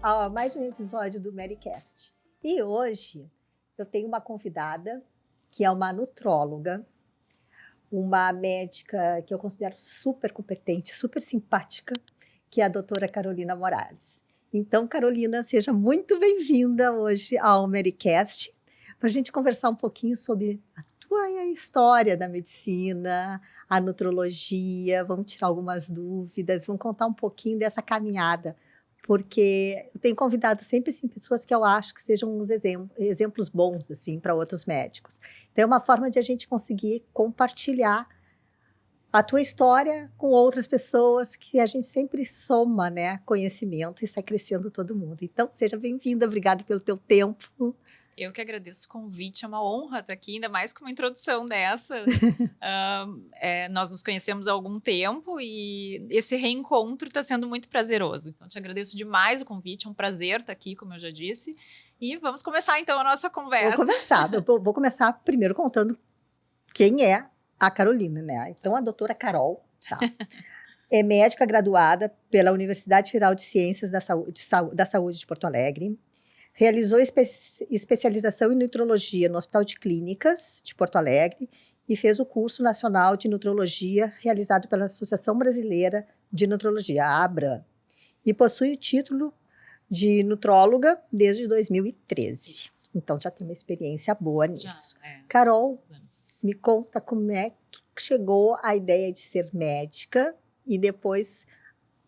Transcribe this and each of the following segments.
a mais um episódio do Marycast. E hoje eu tenho uma convidada que é uma nutróloga, uma médica que eu considero super competente, super simpática, que é a doutora Carolina Morales. Então, Carolina, seja muito bem-vinda hoje ao Marycast, para a gente conversar um pouquinho sobre a tua história da medicina, a nutrologia, vamos tirar algumas dúvidas, vamos contar um pouquinho dessa caminhada, porque eu tenho convidado sempre assim, pessoas que eu acho que sejam uns exemplos bons assim, para outros médicos. Então, é uma forma de a gente conseguir compartilhar a tua história com outras pessoas, que a gente sempre soma, né, conhecimento e sai crescendo todo mundo. Então, seja bem-vinda, obrigada pelo teu tempo. Eu que agradeço o convite, é uma honra estar aqui, ainda mais com uma introdução dessa. Nós nos conhecemos há algum tempo e esse reencontro está sendo muito prazeroso. Então, te agradeço demais o convite, é um prazer estar aqui, como eu já disse. E vamos começar, então, a nossa conversa. Vou começar primeiro contando quem é a Carolina, né? Então, a doutora Carol, tá? É médica graduada pela Universidade Federal de Ciências da Saúde de Porto Alegre. Realizou especialização em nutrologia no Hospital de Clínicas de Porto Alegre e fez o curso nacional de nutrologia realizado pela Associação Brasileira de Nutrologia, a ABRA, e possui o título de nutróloga desde 2013. Isso. Então já tem uma experiência boa nisso. Já, Carol, me conta como é que chegou a ideia de ser médica e depois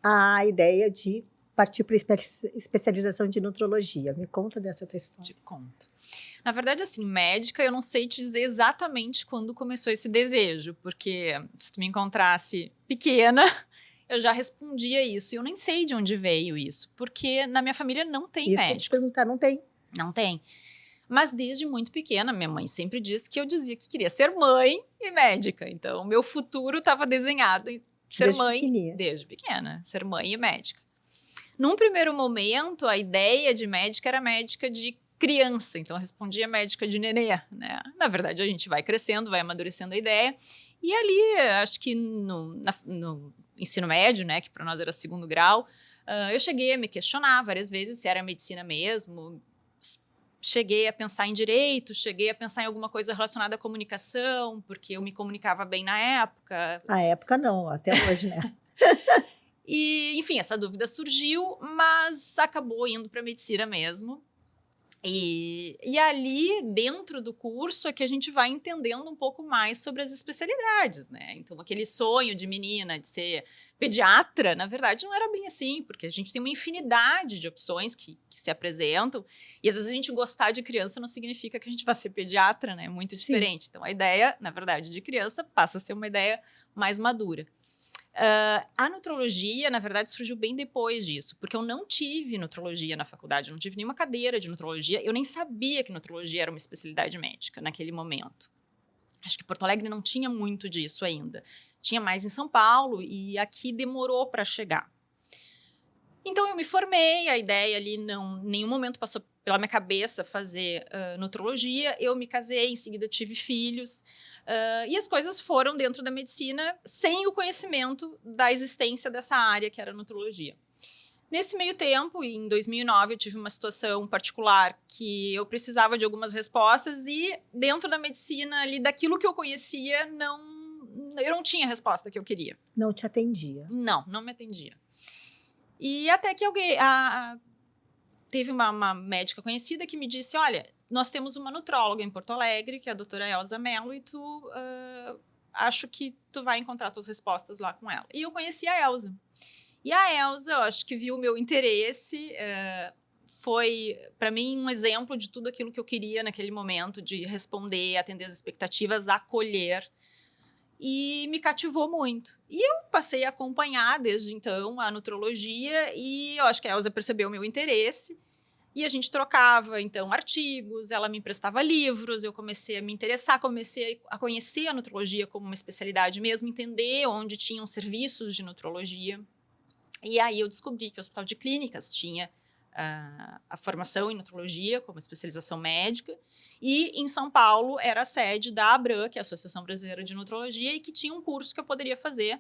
a ideia de partir para especialização de nutrologia. Me conta dessa tua história. Te conto. Na verdade, assim, médica, eu não sei te dizer exatamente quando começou esse desejo, porque se tu me encontrasse pequena, eu já respondia isso. E eu nem sei de onde veio isso, porque na minha família não tem Isso médicos. que eu te perguntar, não tem? Não tem. Mas desde muito pequena, minha mãe sempre disse que eu dizia que queria ser mãe e médica. Então, meu futuro estava desenhado em ser Desde mãe pequenininha. desde pequena, ser mãe e médica. Num primeiro momento, a ideia de médica era médica de criança, então eu respondia médica de nenê, né? Na verdade, a gente vai crescendo, vai amadurecendo a ideia. E ali, acho que no ensino médio, né, que para nós era segundo grau, eu cheguei a me questionar várias vezes se era medicina mesmo. Cheguei a pensar em direito, cheguei a pensar em alguma coisa relacionada à comunicação, porque eu me comunicava bem na época. Na época não, até hoje, né? E, enfim, essa dúvida surgiu, mas acabou indo para medicina mesmo. E ali, dentro do curso, é que a gente vai entendendo um pouco mais sobre as especialidades, né? Então, aquele sonho de menina de ser pediatra, na verdade, não era bem assim, porque a gente tem uma infinidade de opções que se apresentam, e às vezes a gente gostar de criança não significa que a gente vai ser pediatra, né? É muito diferente. Então, a ideia, na verdade, de criança passa a ser uma ideia mais madura. A nutrologia, na verdade, surgiu bem depois disso, porque eu não tive nutrologia na faculdade, eu não tive nenhuma cadeira de nutrologia, eu nem sabia que nutrologia era uma especialidade médica naquele momento. Acho que Porto Alegre não tinha muito disso ainda. Tinha mais em São Paulo e aqui demorou para chegar. Então eu me formei, a ideia ali não, em nenhum momento passou pela minha cabeça fazer nutrologia, eu me casei, em seguida tive filhos, e as coisas foram dentro da medicina sem o conhecimento da existência dessa área que era a nutrologia. Nesse meio tempo, em 2009, eu tive uma situação particular que eu precisava de algumas respostas e dentro da medicina, ali, daquilo que eu conhecia, eu não tinha a resposta que eu queria. Não te atendia. Não me atendia. E até que alguém, teve uma médica conhecida que me disse, olha, nós temos uma nutróloga em Porto Alegre, que é a doutora Elza Mello, e acho que tu vai encontrar tuas respostas lá com ela. E eu conheci a Elza. E a Elza, eu acho que viu o meu interesse, foi, para mim, um exemplo de tudo aquilo que eu queria naquele momento, de responder, atender as expectativas, acolher. E me cativou muito. E eu passei a acompanhar desde então a nutrologia e eu acho que a Elza percebeu o meu interesse e a gente trocava, então, artigos, ela me emprestava livros, eu comecei a me interessar, comecei a conhecer a nutrologia como uma especialidade mesmo, entender onde tinham serviços de nutrologia. E aí eu descobri que o Hospital de Clínicas tinha a formação em nutrologia como especialização médica, e em São Paulo era a sede da ABRAN, que é a Associação Brasileira de Nutrologia, e que tinha um curso que eu poderia fazer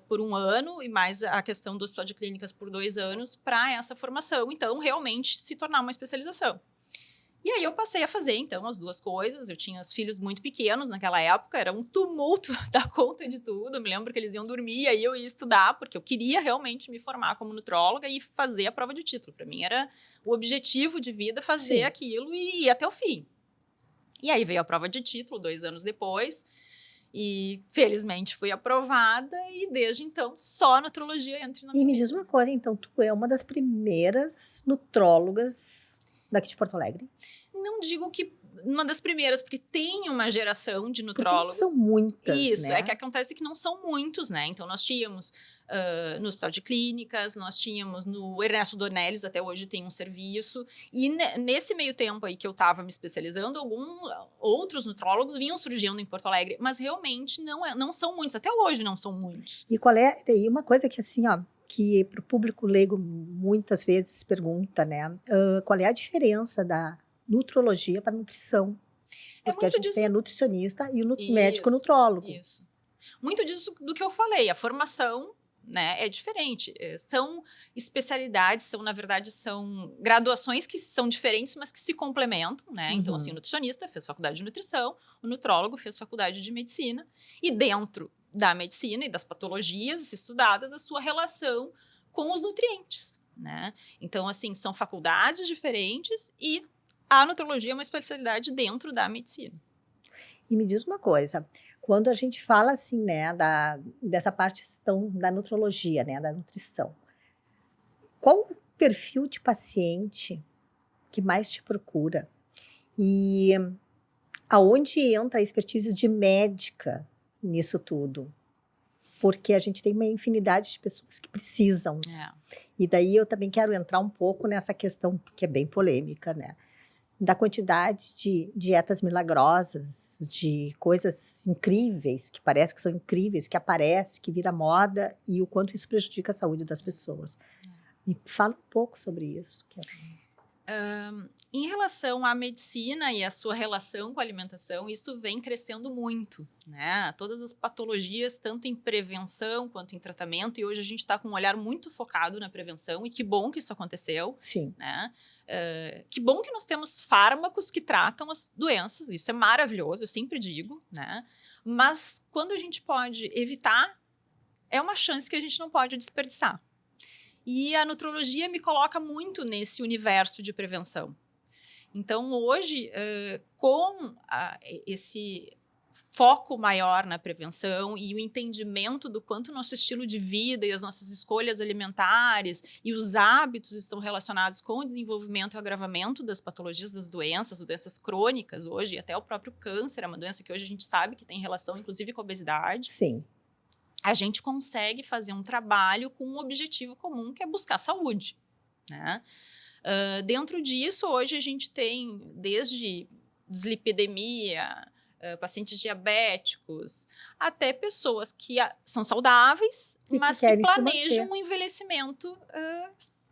por 1 ano e mais a questão do hospital de clínicas por 2 anos para essa formação. Então, realmente se tornar uma especialização. E aí eu passei a fazer, então, as 2 coisas. Eu tinha os filhos muito pequenos naquela época, era um tumulto dar conta de tudo. Eu me lembro que eles iam dormir, aí eu ia estudar, porque eu queria realmente me formar como nutróloga e fazer a prova de título. Para mim era o objetivo de vida fazer aquilo e ir até o fim. E aí veio a prova de título 2 anos depois, e felizmente fui aprovada, e desde então só a nutrologia entra na minha E me vida. diz uma coisa, então, tu é uma das primeiras nutrólogas daqui de Porto Alegre? Não digo que uma das primeiras, porque tem uma geração de Porque nutrólogos. são muitas, Isso, né? é que acontece que não são muitos, né? Então, nós tínhamos no Hospital de Clínicas, nós tínhamos no Ernesto Dornelles, até hoje tem um serviço, e nesse meio tempo aí que eu estava me especializando, outros nutrólogos vinham surgindo em Porto Alegre, mas realmente não são muitos, até hoje não são muitos. E qual é, e uma coisa que assim, ó, que para o público leigo muitas vezes pergunta, né? Qual é a diferença da nutrologia para nutrição? Porque a gente tem a nutricionista e o médico nutrólogo. Isso. Muito disso do que eu falei, a formação, né, é diferente. São especialidades, na verdade, são graduações que são diferentes, mas que se complementam, né? Então, assim, o nutricionista fez faculdade de nutrição, o nutrólogo fez faculdade de medicina, e dentro da medicina e das patologias estudadas, a sua relação com os nutrientes, né? Então, assim, são faculdades diferentes e a nutrologia é uma especialidade dentro da medicina. E me diz uma coisa, quando a gente fala assim, né, dessa parte da nutrologia, né, da nutrição, qual o perfil de paciente que mais te procura? E aonde entra a expertise de médica nisso tudo? Porque a gente tem uma infinidade de pessoas que precisam. E daí eu também quero entrar um pouco nessa questão, que é bem polêmica, né? Da quantidade de dietas milagrosas, de coisas incríveis, que parece que são incríveis, que aparece, que vira moda, e o quanto isso prejudica a saúde das pessoas. Me fala um pouco sobre isso. Em relação à medicina e a sua relação com a alimentação, isso vem crescendo muito, né? Todas as patologias, tanto em prevenção quanto em tratamento, e hoje a gente está com um olhar muito focado na prevenção, e que bom que isso aconteceu. Sim. Né? Que bom que nós temos fármacos que tratam as doenças, isso é maravilhoso, eu sempre digo, né? Mas quando a gente pode evitar, é uma chance que a gente não pode desperdiçar. E a nutrologia me coloca muito nesse universo de prevenção. Então, hoje, com esse foco maior na prevenção e o entendimento do quanto o nosso estilo de vida e as nossas escolhas alimentares e os hábitos estão relacionados com o desenvolvimento e o agravamento das patologias, das doenças crônicas hoje, e até o próprio câncer é uma doença que hoje a gente sabe que tem relação, inclusive, com a obesidade. Sim. A gente consegue fazer um trabalho com um objetivo comum, que é buscar saúde, né? Dentro disso, hoje a gente tem desde dislipidemia, pacientes diabéticos, até pessoas que são saudáveis, mas que planejam um envelhecimento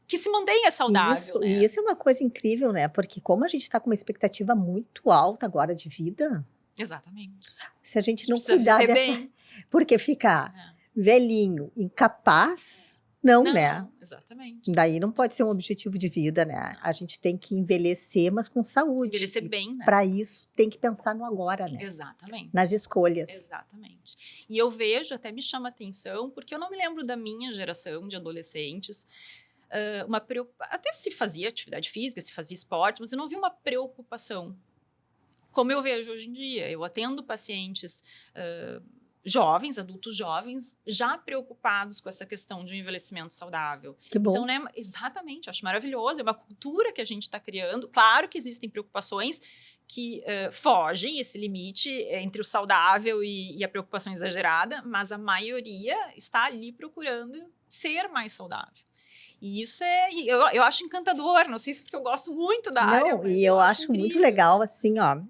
que se mantenha saudável. Isso, né? E isso é uma coisa incrível, né? Porque como a gente está com uma expectativa muito alta agora de vida... Exatamente. Se a gente não cuidar dessa... bem. Porque ficar velhinho, incapaz... Não, né? Exatamente. Daí não pode ser um objetivo de vida, né? A gente tem que envelhecer, mas com saúde. Envelhecer bem, né? Para isso, tem que pensar no agora, né? Exatamente. Nas escolhas. Exatamente. E eu vejo, até me chama atenção, porque eu não me lembro da minha geração de adolescentes, até se fazia atividade física, se fazia esporte, mas eu não vi uma preocupação como eu vejo hoje em dia. Eu atendo pacientes jovens, adultos jovens, já preocupados com essa questão de um envelhecimento saudável. Que bom. Então, né, exatamente, acho maravilhoso, é uma cultura que a gente está criando. Claro que existem preocupações que fogem esse limite entre o saudável e a preocupação exagerada, mas a maioria está ali procurando ser mais saudável. E isso eu acho encantador, não sei se porque eu gosto muito da área. Não, e eu acho muito legal, assim, ó,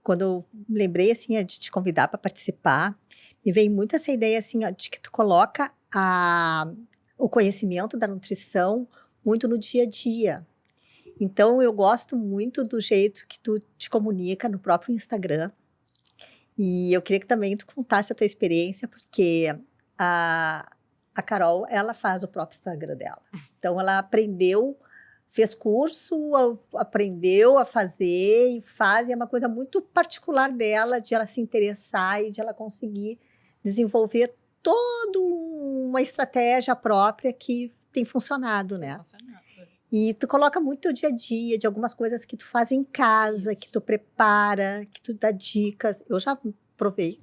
quando eu lembrei, assim, de te convidar para participar, me veio muito essa ideia, assim, ó, de que tu coloca o conhecimento da nutrição muito no dia a dia. Então, eu gosto muito do jeito que tu te comunica no próprio Instagram. E eu queria que também tu contasse a tua experiência, porque a Carol, ela faz o próprio Instagram dela. Então, ela aprendeu, fez curso, aprendeu a fazer e faz. E é uma coisa muito particular dela, de ela se interessar e de ela conseguir desenvolver toda uma estratégia própria que tem funcionado, né? E tu coloca muito o dia a dia, de algumas coisas que tu faz em casa, que tu prepara, que tu dá dicas. Eu já provei.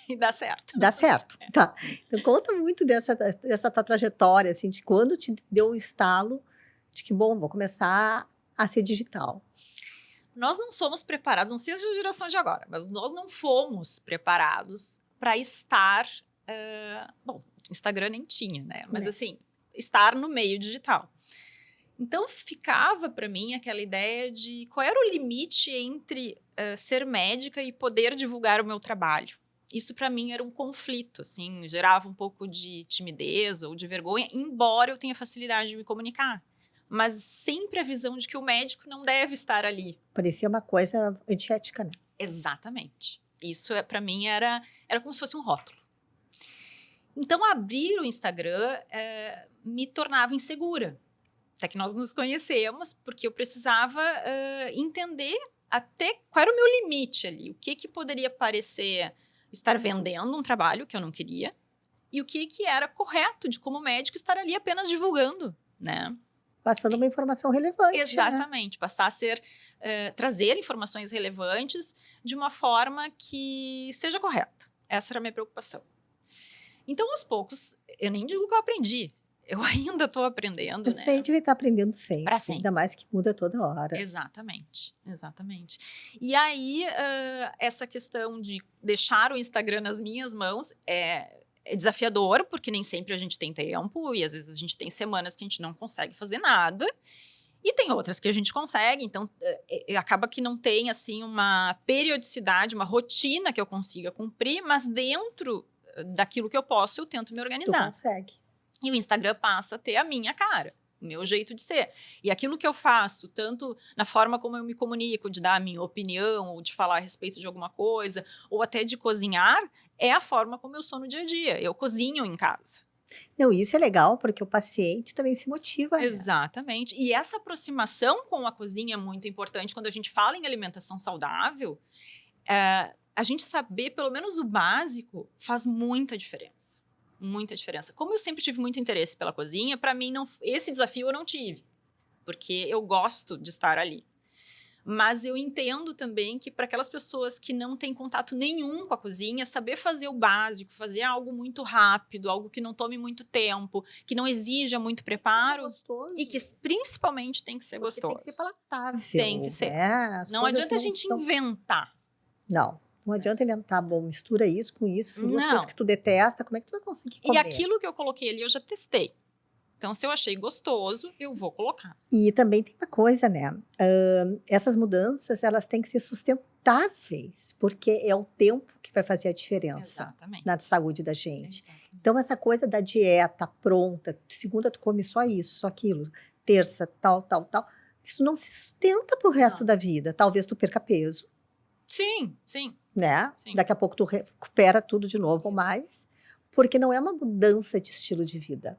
E dá certo. Dá certo, tá. Então conta muito dessa tua trajetória, assim, de quando te deu o estalo de que, bom, vou começar a ser digital. Nós não somos preparados, não sei se é a geração de agora, mas nós não fomos preparados para estar... bom, Instagram nem tinha, né? Mas assim, estar no meio digital. Então, ficava para mim aquela ideia de qual era o limite entre ser médica e poder divulgar o meu trabalho. Isso, para mim, era um conflito, assim, gerava um pouco de timidez ou de vergonha, embora eu tenha facilidade de me comunicar. Mas sempre a visão de que o médico não deve estar ali. Parecia uma coisa antiética, né? Exatamente. Isso, para mim, era como se fosse um rótulo. Então, abrir o Instagram me tornava insegura. Até que nós nos conhecemos, porque eu precisava entender até qual era o meu limite ali. O que poderia parecer estar vendendo um trabalho que eu não queria e o que era correto de, como médico, estar ali apenas divulgando, né? Passando uma informação relevante. Exatamente. Né? Passar a ser... trazer informações relevantes de uma forma que seja correta. Essa era a minha preocupação. Então, aos poucos, eu nem digo que eu aprendi. Eu ainda estou aprendendo, Mas né? a gente vai estar aprendendo sempre. Pra sempre. Ainda mais que muda toda hora. Exatamente, exatamente. E aí, essa questão de deixar o Instagram nas minhas mãos é desafiador, porque nem sempre a gente tem tempo, e às vezes a gente tem semanas que a gente não consegue fazer nada, e tem outras que a gente consegue, então acaba que não tem, assim, uma periodicidade, uma rotina que eu consiga cumprir, mas dentro daquilo que eu posso, eu tento me organizar. Tu consegue. E o Instagram passa a ter a minha cara, o meu jeito de ser. E aquilo que eu faço, tanto na forma como eu me comunico, de dar a minha opinião, ou de falar a respeito de alguma coisa, ou até de cozinhar, é a forma como eu sou no dia a dia. Eu cozinho em casa. Não, isso é legal, porque o paciente também se motiva. Né? Exatamente. E essa aproximação com a cozinha é muito importante. Quando a gente fala em alimentação saudável, a gente saber pelo menos o básico faz muita diferença. Muita diferença. Como eu sempre tive muito interesse pela cozinha, para mim, esse desafio eu não tive. Porque eu gosto de estar ali. Mas eu entendo também que para aquelas pessoas que não têm contato nenhum com a cozinha, saber fazer o básico, fazer algo muito rápido, algo que não tome muito tempo, que não exija muito preparo. E que principalmente tem que ser gostoso. Tem que ser palatável. Tem que ser. Né? Não adianta a gente inventar. Não adianta inventar, bom, mistura isso com isso, são duas coisas que tu detesta, como é que tu vai conseguir comer? E aquilo que eu coloquei ali, eu já testei. Então, se eu achei gostoso, eu vou colocar. E também tem uma coisa, né? Essas mudanças, elas têm que ser sustentáveis, porque é o tempo que vai fazer a diferença. Exatamente. Na saúde da gente. Exatamente. Então, essa coisa da dieta pronta, segunda tu come só isso, só aquilo, terça tal, isso não se sustenta pro resto da vida. Talvez tu perca peso. Sim. Né? Sim. Daqui a pouco tu recupera tudo de novo ou mais, porque não é uma mudança de estilo de vida.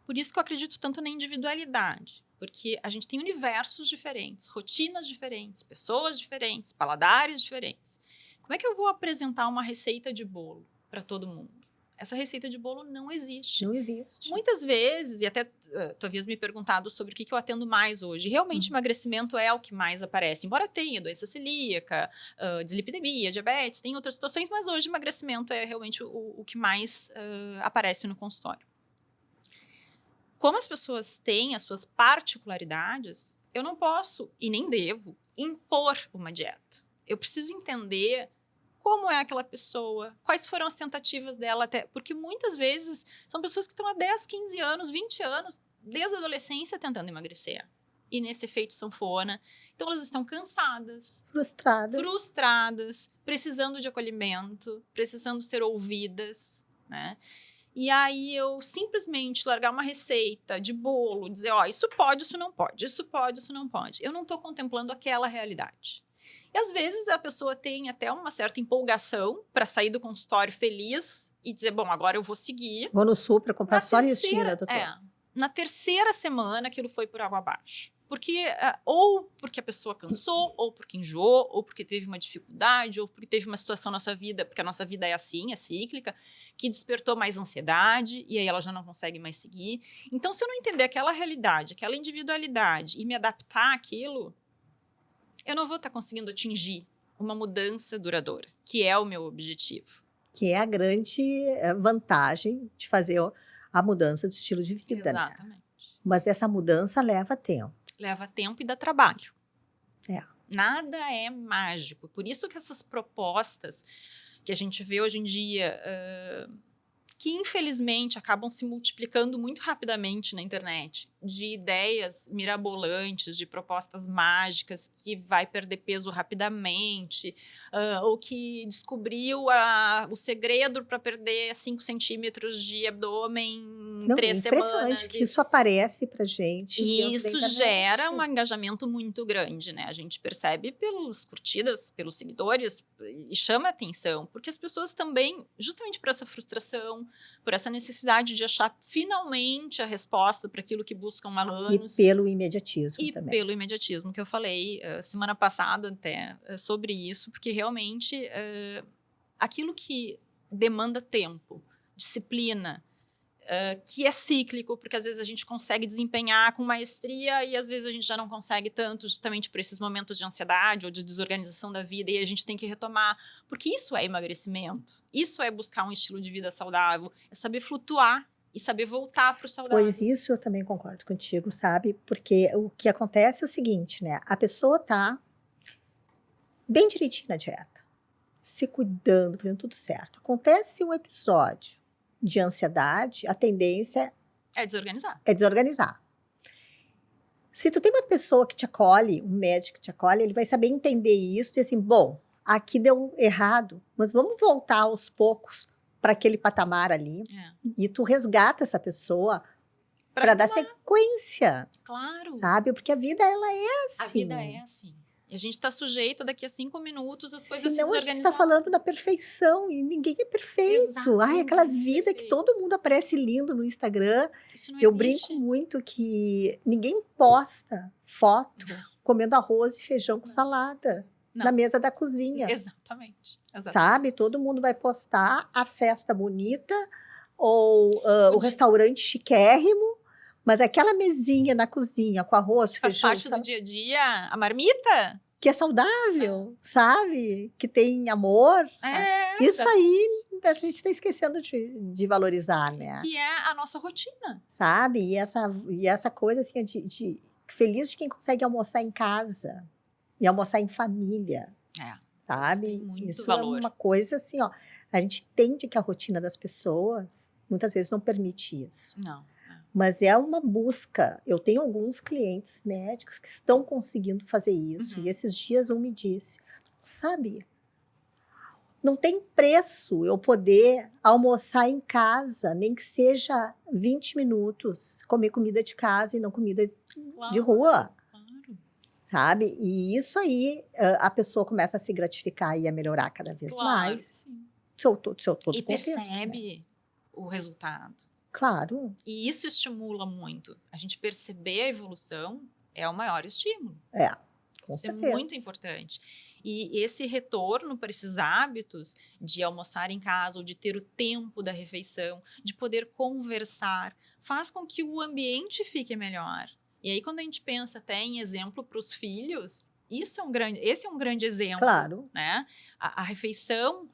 Por isso que eu acredito tanto na individualidade, porque a gente tem universos diferentes, rotinas diferentes, pessoas diferentes, paladares diferentes. Como é que eu vou apresentar uma receita de bolo para todo mundo? Essa receita de bolo não existe. Não existe. Muitas vezes, e até tu havias me perguntado sobre o que eu atendo mais hoje. Realmente, emagrecimento é o que mais aparece. Embora tenha doença celíaca, dislipidemia, diabetes, tem outras situações, mas hoje emagrecimento é realmente o que mais aparece no consultório. Como as pessoas têm as suas particularidades, eu não posso, e nem devo, impor uma dieta. Eu preciso entender como é aquela pessoa, quais foram as tentativas dela até... Porque muitas vezes são pessoas que estão há 10, 15 anos, 20 anos, desde a adolescência tentando emagrecer. E nesse efeito sanfona. Então, elas estão cansadas. Frustradas, precisando de acolhimento, precisando ser ouvidas, né? E aí, eu simplesmente largar uma receita de bolo, dizer, ó, isso pode, isso não pode, isso pode, isso não pode. Eu não estou contemplando aquela realidade. E às vezes a pessoa tem até uma certa empolgação para sair do consultório feliz e dizer, bom, agora eu vou seguir. Vou no Sul para comprar Na só listinha, terceira, né, doutor? na terceira semana aquilo foi por água abaixo. Porque, ou porque a pessoa cansou, ou porque enjoou, ou porque teve uma dificuldade, ou porque teve uma situação na sua vida, porque a nossa vida é assim, é cíclica, que despertou mais ansiedade, e aí ela já não consegue mais seguir. Então, se eu não entender aquela realidade, aquela individualidade, e me adaptar àquilo, eu não vou estar conseguindo atingir uma mudança duradoura, que é o meu objetivo. Que é a grande vantagem de fazer a mudança de estilo de vida, né? Exatamente. Mas essa mudança leva tempo. Leva tempo e dá trabalho. É. Nada é mágico. Por isso que essas propostas que a gente vê hoje em dia, que infelizmente acabam se multiplicando muito rapidamente na internet, de ideias mirabolantes, de propostas mágicas que vai perder peso rapidamente, ou que descobriu o segredo para perder 5 centímetros de abdômen em Não, 3 é impressionante semanas. que isso aparece pra gente E dentro da isso internet. gera um engajamento muito grande, né? A gente percebe pelas curtidas, pelos seguidores, e chama atenção, porque as pessoas também, justamente por essa frustração, por essa necessidade de achar finalmente a resposta para aquilo que buscam há anos. E pelo imediatismo E também. pelo imediatismo, que eu falei semana passada até sobre isso, porque realmente aquilo que demanda tempo, disciplina, que é cíclico, porque às vezes a gente consegue desempenhar com maestria e às vezes a gente já não consegue tanto, justamente por esses momentos de ansiedade ou de desorganização da vida, e a gente tem que retomar, porque isso é emagrecimento, isso é buscar um estilo de vida saudável, é saber flutuar e saber voltar para o saudável. Pois isso eu também concordo contigo, sabe? Porque o que acontece é o seguinte, né? A pessoa tá bem direitinho na dieta, se cuidando, fazendo tudo certo. Acontece um episódio de ansiedade, a tendência É desorganizar. é desorganizar. Se tu tem uma pessoa que te acolhe, um médico que te acolhe, ele vai saber entender isso e dizer assim, bom, aqui deu errado, mas vamos voltar aos poucos para aquele patamar ali. E tu resgata essa pessoa para dar sequência. Claro. Sabe? Porque a vida, ela é assim. A vida é assim. E a gente está sujeito daqui a 5 minutos as coisas se Senão a desorganizarem. gente está falando da perfeição e ninguém é perfeito. Exato, Ai, aquela ninguém é vida que perfeito. todo mundo aparece lindo no Instagram. Isso não Eu existe. brinco muito que ninguém posta foto comendo arroz e feijão com salada Não. na mesa da cozinha. Exatamente. Sabe? Todo mundo vai postar a festa bonita ou o restaurante chiquérrimo, mas aquela mesinha na cozinha com arroz, Faz feijão, parte do dia a dia, a marmita. que é saudável, sabe? Que tem amor. Isso aí a gente está esquecendo de valorizar, né? Que é a nossa rotina. Sabe? E essa coisa assim, de feliz de quem consegue almoçar em casa e almoçar em família. Sabe? Isso tem muito isso valor. É uma coisa assim, ó. A gente entende que a rotina das pessoas muitas vezes não permite isso. Não. Mas é uma busca. Eu tenho alguns clientes médicos que estão conseguindo fazer isso. E esses dias um me disse, sabe, não tem preço eu poder almoçar em casa, nem que seja 20 minutos, comer comida de casa e não comida de rua. Claro. Sabe? E isso aí, a pessoa começa a se gratificar e a melhorar cada vez mais. Sim. Seu todo e contexto, percebe, né? O resultado. Claro. E isso estimula muito. A gente perceber a evolução é o maior estímulo. Com isso certeza. É muito importante. E esse retorno para esses hábitos de almoçar em casa ou de ter o tempo da refeição, de poder conversar, faz com que o ambiente fique melhor. E aí, quando a gente pensa até em exemplo para os filhos, esse é um grande exemplo. Claro. Né? A refeição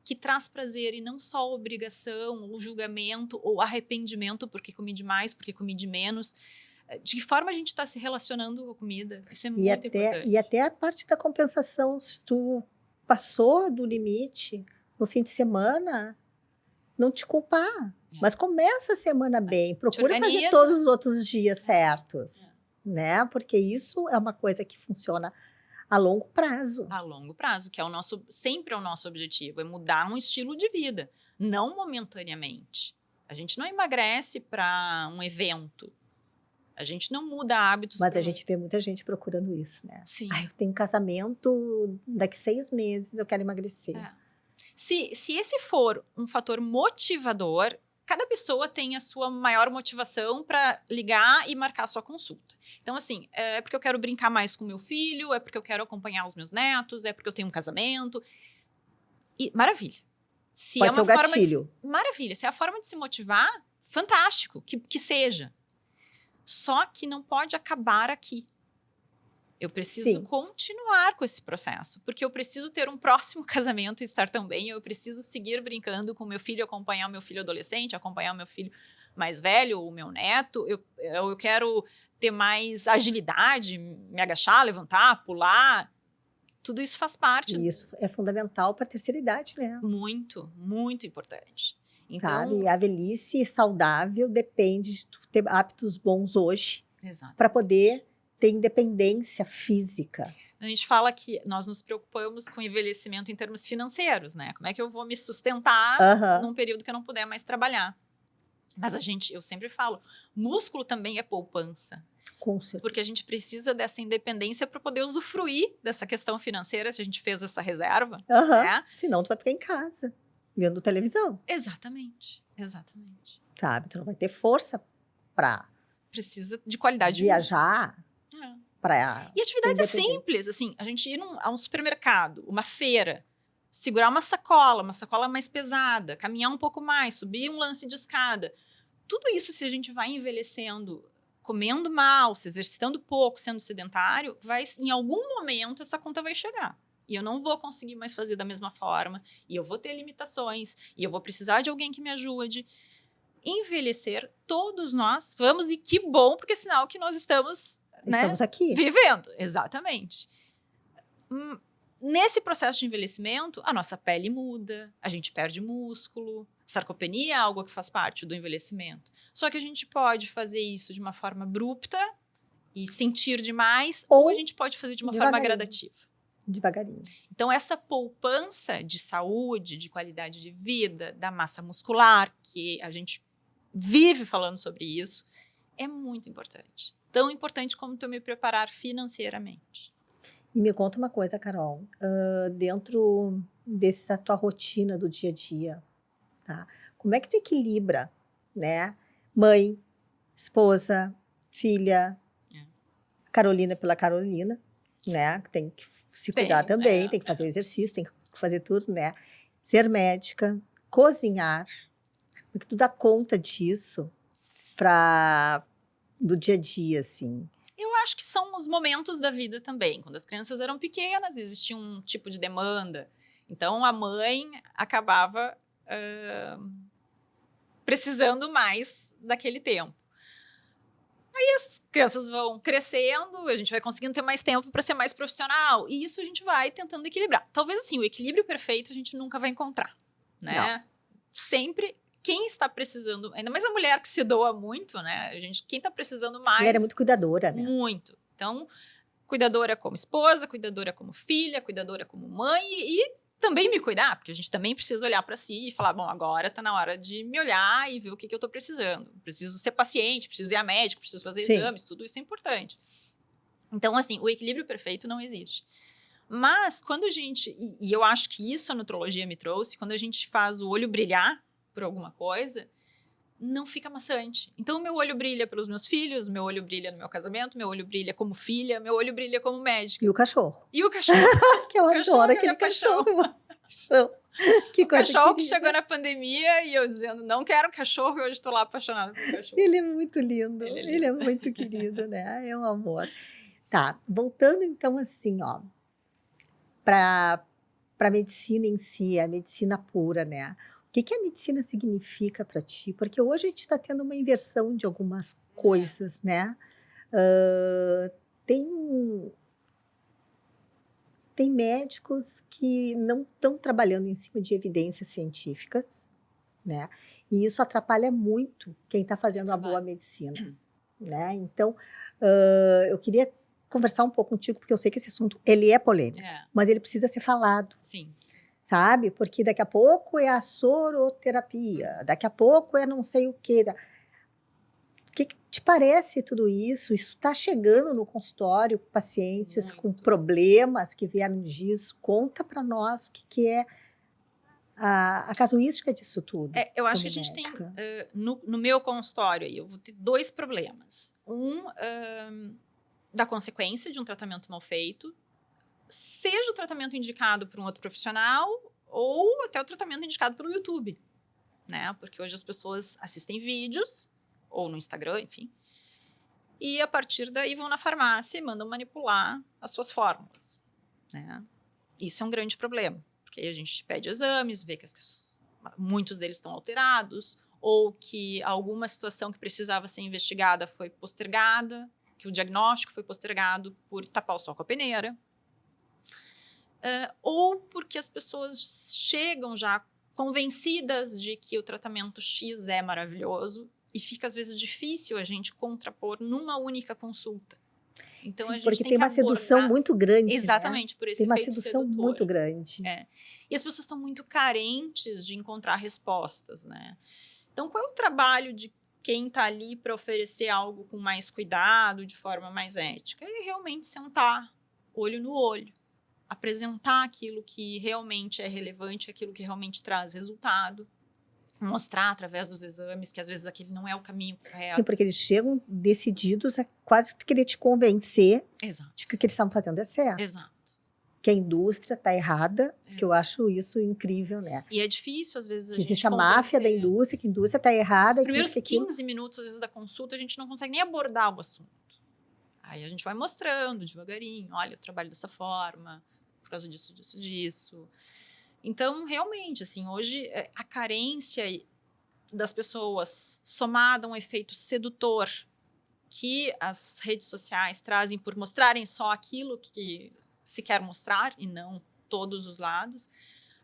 que traz prazer e não só obrigação, ou julgamento, ou arrependimento porque comi demais, porque comi de menos. De que forma a gente está se relacionando com a comida? Isso é muito importante. E até a parte da compensação, se tu passou do limite no fim de semana, não te culpar. Mas começa a semana bem, procura fazer todos os outros dias certos. Né? Porque isso é uma coisa que funciona a longo prazo. A longo prazo, que é sempre é o nosso objetivo, é mudar um estilo de vida, não momentaneamente. A gente não emagrece para um evento. A gente não muda hábitos. Mas a gente vê muita gente procurando isso, né? Sim. Eu tenho casamento daqui 6 meses, eu quero emagrecer. Se esse for um fator motivador, cada pessoa tem a sua maior motivação para ligar e marcar a sua consulta. Então, assim, é porque eu quero brincar mais com meu filho, é porque eu quero acompanhar os meus netos, é porque eu tenho um casamento. E maravilha. Se Pode é ser uma o forma gatilho. maravilha. Se é a forma de se motivar, fantástico, que seja. Só que não pode acabar aqui. Eu preciso continuar com esse processo, porque eu preciso ter um próximo casamento e estar tão bem, eu preciso seguir brincando com meu filho, acompanhar o meu filho adolescente, acompanhar o meu filho mais velho, o meu neto, eu quero ter mais agilidade, me agachar, levantar, pular, tudo isso faz parte. E isso é fundamental para a terceira idade, né? Muito, muito importante. Então, sabe, a velhice saudável depende de tu ter hábitos bons hoje para exato. poder ter independência física. A gente fala que nós nos preocupamos com o envelhecimento em termos financeiros, né? Como é que eu vou me sustentar num período que eu não puder mais trabalhar? Mas eu sempre falo, músculo também é poupança. Com certeza. Porque a gente precisa dessa independência para poder usufruir dessa questão financeira, se a gente fez essa reserva. Né? Senão tu vai ficar em casa, vendo televisão. Exatamente, exatamente. Sabe, tu não vai ter força para precisa de qualidade viajar. de vida. E atividades simples, assim, a gente ir a um supermercado, uma feira, segurar uma sacola mais pesada, caminhar um pouco mais, subir um lance de escada. Tudo isso, se a gente vai envelhecendo, comendo mal, se exercitando pouco, sendo sedentário, em algum momento essa conta vai chegar. E eu não vou conseguir mais fazer da mesma forma, e eu vou ter limitações, e eu vou precisar de alguém que me ajude. Envelhecer, todos nós vamos, e que bom, porque é sinal que nós estamos aqui. Vivendo, exatamente. Nesse processo de envelhecimento, a nossa pele muda, a gente perde músculo. Sarcopenia é algo que faz parte do envelhecimento. Só que a gente pode fazer isso de uma forma abrupta e sentir demais, ou a gente pode fazer de uma forma gradativa. Devagarinho. Então, essa poupança de saúde, de qualidade de vida, da massa muscular, que a gente vive falando sobre isso, é muito importante. Tão importante como tu me preparar financeiramente. E me conta uma coisa, Carol. Dentro dessa tua rotina do dia a dia, tá? Como é que tu equilibra, né? Mãe, esposa, filha, Carolina pela Carolina, né? Tem que se cuidar também, tem que fazer o exercício, tem que fazer tudo, né? Ser médica, cozinhar. Como é que tu dá conta disso do dia a dia, assim? Eu acho que são os momentos da vida também. Quando as crianças eram pequenas, existia um tipo de demanda. Então, a mãe acabava precisando mais daquele tempo. Aí as crianças vão crescendo, a gente vai conseguindo ter mais tempo para ser mais profissional. E isso a gente vai tentando equilibrar. Talvez, assim, o equilíbrio perfeito a gente nunca vai encontrar, né? Não. Sempre... Quem está precisando, ainda mais a mulher que se doa muito, né? Quem está precisando mais... Ela é muito cuidadora, né? Muito. Então, cuidadora como esposa, cuidadora como filha, cuidadora como mãe e também me cuidar, porque a gente também precisa olhar para si e falar, bom, agora está na hora de me olhar e ver o que eu estou precisando. Preciso ser paciente, preciso ir a médico, preciso fazer exames, tudo isso é importante. Então, assim, o equilíbrio perfeito não existe. Mas, quando a gente... E eu acho que isso a nutrologia me trouxe, quando a gente faz o olho brilhar por alguma coisa, não fica maçante. Então, meu olho brilha pelos meus filhos, meu olho brilha no meu casamento, meu olho brilha como filha, meu olho brilha como médica. E o cachorro. E o cachorro. Que eu adoro aquele cachorro. Que coisa cachorro que chegou na pandemia e eu dizendo, não quero cachorro, e hoje estou lá apaixonada por cachorro. Ele é muito lindo. Ele é muito querido, né? É um amor. Tá, voltando então assim, ó, para a medicina em si, a medicina pura, né? O que a medicina significa para ti? Porque hoje a gente está tendo uma inversão de algumas coisas, né? Tem médicos que não estão trabalhando em cima de evidências científicas, né? E isso atrapalha muito quem está fazendo uma boa medicina, né? Então, eu queria conversar um pouco contigo, porque eu sei que esse assunto ele é polêmico, mas ele precisa ser falado. Sim. Sabe? Porque daqui a pouco é a soroterapia, daqui a pouco é não sei o quê. que te parece tudo isso? Isso está chegando no consultório, pacientes com Muito. problemas que vieram disso? Conta para nós o que é a casuística disso tudo, Eu acho como que a gente tem, médica. no meu consultório, aí, eu vou ter 2 problemas. Da consequência de um tratamento mal feito, seja o tratamento indicado por um outro profissional ou até o tratamento indicado pelo YouTube, né? Porque hoje as pessoas assistem vídeos, ou no Instagram, enfim, e a partir daí vão na farmácia e mandam manipular as suas fórmulas, né? Isso é um grande problema, porque aí a gente pede exames, vê que muitos deles estão alterados, ou que alguma situação que precisava ser investigada foi postergada, que o diagnóstico foi postergado por tapar o sol com a peneira, ou porque as pessoas chegam já convencidas de que o tratamento X é maravilhoso e fica às vezes difícil a gente contrapor numa única consulta. Então, Sim, a gente porque tem tem que uma sedução abordar muito grande, né? exatamente por esse Tem uma efeito sedução sedutor. muito grande. E as pessoas estão muito carentes de encontrar respostas, né? Então, qual é o trabalho de quem está ali para oferecer algo com mais cuidado, de forma mais ética? É realmente sentar, olho no olho, apresentar aquilo que realmente é relevante, aquilo que realmente traz resultado, mostrar através dos exames que às vezes aquele não é o caminho correto. Sim, porque eles chegam decididos a quase querer te convencer Exato. de que o que eles estão fazendo é certo. Exato. Que a indústria está errada, Exato. que eu acho isso incrível, né? E é difícil, às vezes, que existe a máfia da indústria, que a indústria está errada. Os primeiros que 15 minutos, às vezes, da consulta, a gente não consegue nem abordar o assunto. Aí a gente vai mostrando devagarinho, olha, eu trabalho dessa forma, por causa disso, disso, disso. Então, realmente, assim, hoje a carência das pessoas, somada a um efeito sedutor que as redes sociais trazem por mostrarem só aquilo que se quer mostrar e não todos os lados,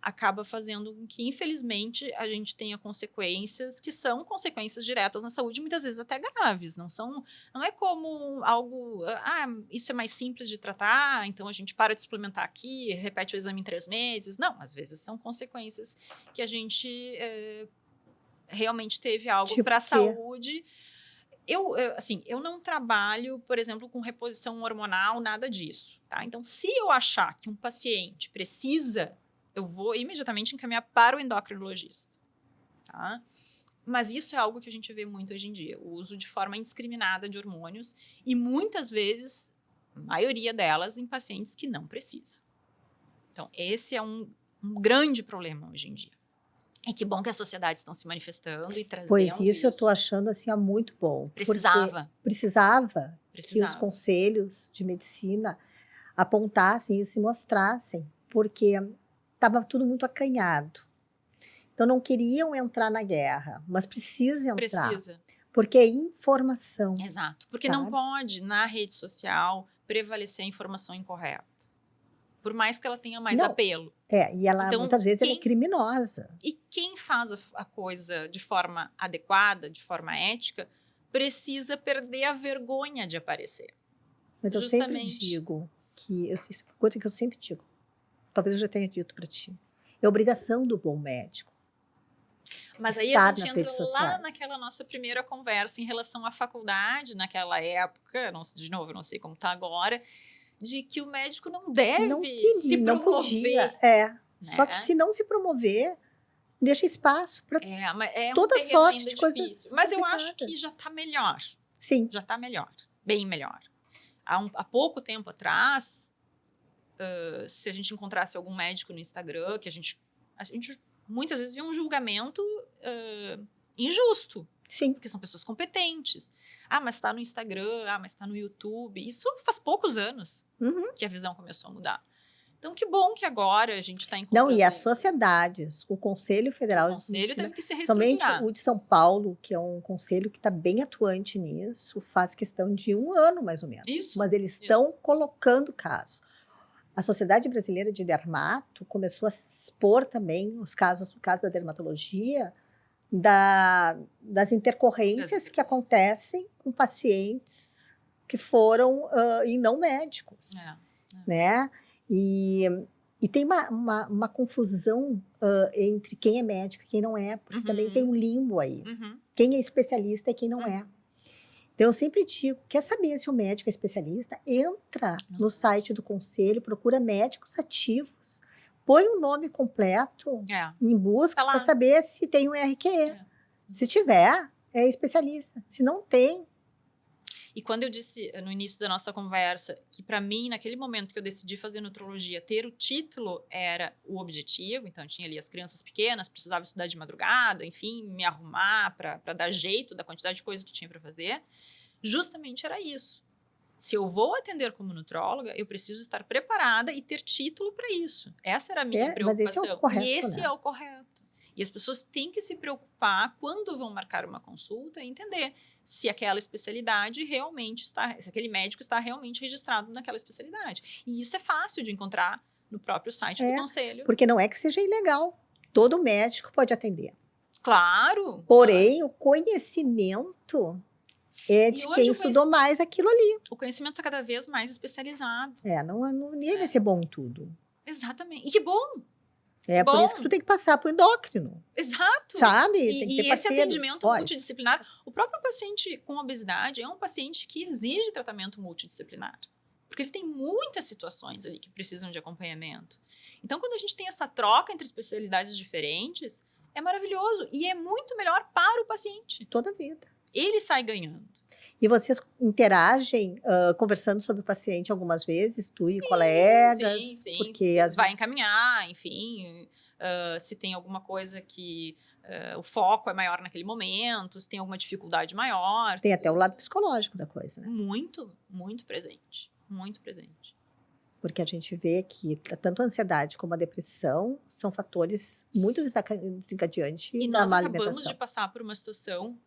acaba fazendo com que, infelizmente, a gente tenha consequências que são consequências diretas na saúde, muitas vezes até graves. Não é como algo, isso é mais simples de tratar, então a gente para de suplementar aqui, repete o exame em 3 meses. Não, às vezes são consequências que a gente realmente teve algo para a saúde. Eu não trabalho, por exemplo, com reposição hormonal, nada disso, tá? Então, se eu achar que um paciente precisa, eu vou imediatamente encaminhar para o endocrinologista, tá? Mas isso é algo que a gente vê muito hoje em dia, o uso de forma indiscriminada de hormônios e muitas vezes, a maioria delas, em pacientes que não precisam. Então, esse é um grande problema hoje em dia. E que bom que as sociedades estão se manifestando e trazendo Pois isso eu estou achando assim, muito bom. Precisava que os conselhos de medicina apontassem e se mostrassem, porque estava tudo muito acanhado. Então não queriam entrar na guerra, mas precisa entrar. Precisa. Porque é informação. Exato. Porque sabe? não pode, na rede social, prevalecer a informação incorreta. Por mais que ela tenha mais apelo. E ela então, muitas vezes ela é criminosa. E quem faz a coisa de forma adequada, de forma ética, precisa perder a vergonha de aparecer. Mas eu sempre digo coisa que eu sempre digo, talvez eu já tenha dito para ti, é obrigação do bom médico. Mas aí a gente entra lá naquela nossa primeira conversa em relação à faculdade, naquela época, de novo, eu não sei como está agora, de que o médico não deve se promover. Não podia, né? Só que se não se promover, deixa espaço para toda sorte de coisas Mas eu acho que já está melhor. Sim. Já está melhor, bem melhor. Há pouco tempo atrás, se a gente encontrasse algum médico no Instagram, que a gente muitas vezes via um julgamento injusto. Sim. Porque são pessoas competentes. Mas está no Instagram, mas está no YouTube. Isso faz poucos anos que a visão começou a mudar. Então, que bom que agora a gente está encontrando... Não, e as sociedades, o Conselho Federal de Medicina, teve que se reestruturar. Somente o de São Paulo, que é um conselho que está bem atuante nisso, faz questão de 1 ano, mais ou menos. Isso. Mas eles estão colocando caso. A Sociedade Brasileira de Dermato começou a expor também os casos, no caso da dermatologia, das intercorrências que acontecem com pacientes que foram e não médicos, né? E tem uma confusão entre quem é médico e quem não é, porque também tem um limbo aí. Quem é especialista e quem não é. Então, eu sempre digo, quer saber se o médico é especialista? Entra no site do conselho, procura médicos ativos, põe o nome completo em busca para saber se tem um RQE. Se tiver, é especialista. Se não tem... E quando eu disse no início da nossa conversa que, para mim, naquele momento que eu decidi fazer nutrologia, ter o título era o objetivo, então eu tinha ali as crianças pequenas, precisava estudar de madrugada, enfim, me arrumar para dar jeito da quantidade de coisa que tinha para fazer, justamente era isso. Se eu vou atender como nutróloga, eu preciso estar preparada e ter título para isso. Essa era a minha preocupação. Mas esse é o correto, e esse né? é o correto. E as pessoas têm que se preocupar quando vão marcar uma consulta e entender se aquela especialidade realmente está, se aquele médico está realmente registrado naquela especialidade. E isso é fácil de encontrar no próprio site do conselho. Porque não é que seja ilegal. Todo médico pode atender. Claro. Porém, o conhecimento é de quem estudou mais aquilo ali. O conhecimento está cada vez mais especializado. Ninguém vai ser bom em tudo. Exatamente. E que bom! Por isso que tu tem que passar pro endócrino. Exato. Sabe? Tem que ter esse parceiros. atendimento multidisciplinar, o próprio paciente com obesidade é um paciente que exige tratamento multidisciplinar. Porque ele tem muitas situações ali que precisam de acompanhamento. Então, quando a gente tem essa troca entre especialidades diferentes, é maravilhoso e é muito melhor para o paciente. Toda a vida. Ele sai ganhando. E vocês interagem conversando sobre o paciente algumas vezes, tu e colegas? Sim. Porque vai encaminhar, enfim, se tem alguma coisa que o foco é maior naquele momento, se tem alguma dificuldade maior. Tem até o lado psicológico da coisa, né? Muito presente. Muito presente. Porque a gente vê que tanto a ansiedade como a depressão são fatores muito desencadeantes da má alimentação. E nós acabamos de passar por uma situação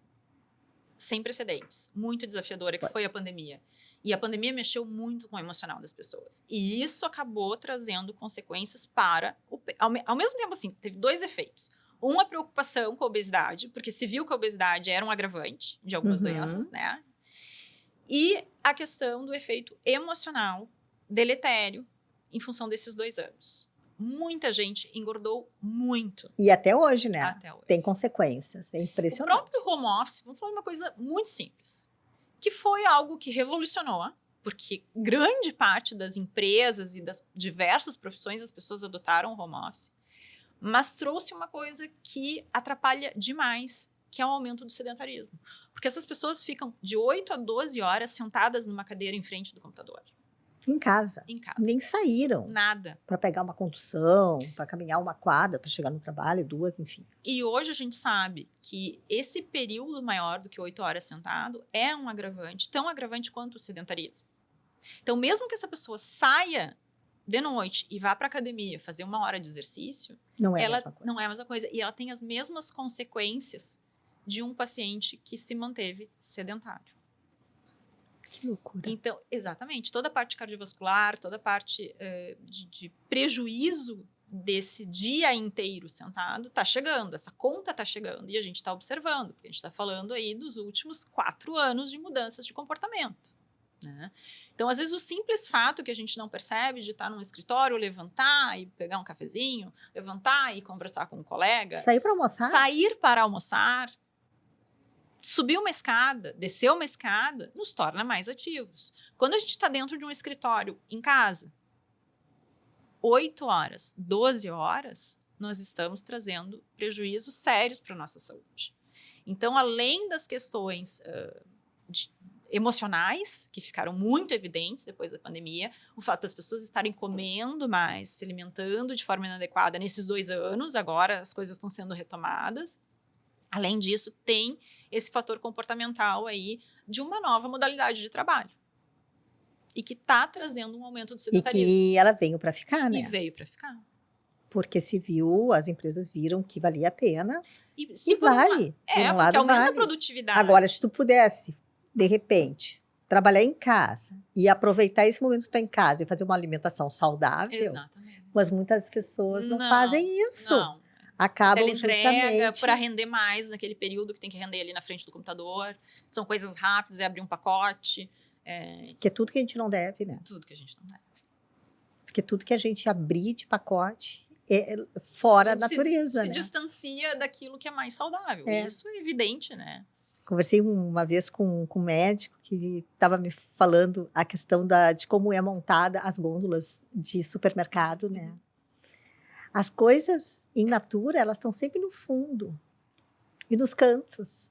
sem precedentes, muito desafiadora, que foi a pandemia. E a pandemia mexeu muito com o emocional das pessoas. E isso acabou trazendo consequências para... Ao mesmo tempo, assim, teve dois efeitos. Um, a preocupação com a obesidade, porque se viu que a obesidade era um agravante de algumas doenças, né? E a questão do efeito emocional deletério em função desses 2 anos. Muita gente engordou muito. E até hoje, né? Até hoje. Tem consequências, é impressionante. O próprio home office, vamos falar de uma coisa muito simples, que foi algo que revolucionou, porque grande parte das empresas e das diversas profissões as pessoas adotaram o home office, mas trouxe uma coisa que atrapalha demais, que é o aumento do sedentarismo. Porque essas pessoas ficam de 8 a 12 horas sentadas numa cadeira em frente do computador. Em casa. Nem saíram. Nada. Para pegar uma condução, para caminhar uma quadra, para chegar no trabalho, 2, enfim. E hoje a gente sabe que esse período maior do que 8 horas sentado é um agravante, tão agravante quanto o sedentarismo. Então, mesmo que essa pessoa saia de noite e vá para a academia fazer 1 hora de exercício, não é a mesma coisa. Não é a mesma coisa. E ela tem as mesmas consequências de um paciente que se manteve sedentário. Que loucura. Então, exatamente, toda a parte cardiovascular, toda a parte de prejuízo desse dia inteiro sentado está chegando, essa conta está chegando e a gente está observando, porque a gente está falando aí dos últimos 4 anos de mudanças de comportamento, né? Então, às vezes, o simples fato que a gente não percebe de estar num escritório, levantar e pegar um cafezinho, levantar e conversar com um colega. Sair para almoçar? Sair para almoçar. Subir uma escada, descer uma escada, nos torna mais ativos. Quando a gente está dentro de um escritório em casa, 8 horas, 12 horas, nós estamos trazendo prejuízos sérios para a nossa saúde. Então, além das questões emocionais, que ficaram muito evidentes depois da pandemia, o fato das pessoas estarem comendo mais, se alimentando de forma inadequada nesses 2 anos, agora as coisas estão sendo retomadas. Além disso, tem esse fator comportamental aí de uma nova modalidade de trabalho. E que está trazendo um aumento do sedentarismo. E que ela veio para ficar, né? E veio para ficar. Porque se viu, as empresas viram que valia a pena. E vale. Por um lado, aumenta vale. A produtividade. Agora, se tu pudesse, de repente, trabalhar em casa e aproveitar esse momento que tu está em casa e fazer uma alimentação saudável. Exatamente. Mas muitas pessoas não fazem isso. Não. Acabam justamente para render mais naquele período que tem que render ali na frente do computador. São coisas rápidas, é abrir um pacote. Que é tudo que a gente não deve, né? Tudo que a gente não deve. Porque tudo que a gente abrir de pacote é fora da natureza, se né? distancia daquilo que é mais saudável. Isso é evidente, né? Conversei uma vez com um médico que estava me falando a questão de como é montada as gôndolas de supermercado, né? As coisas in natura, elas estão sempre no fundo e nos cantos.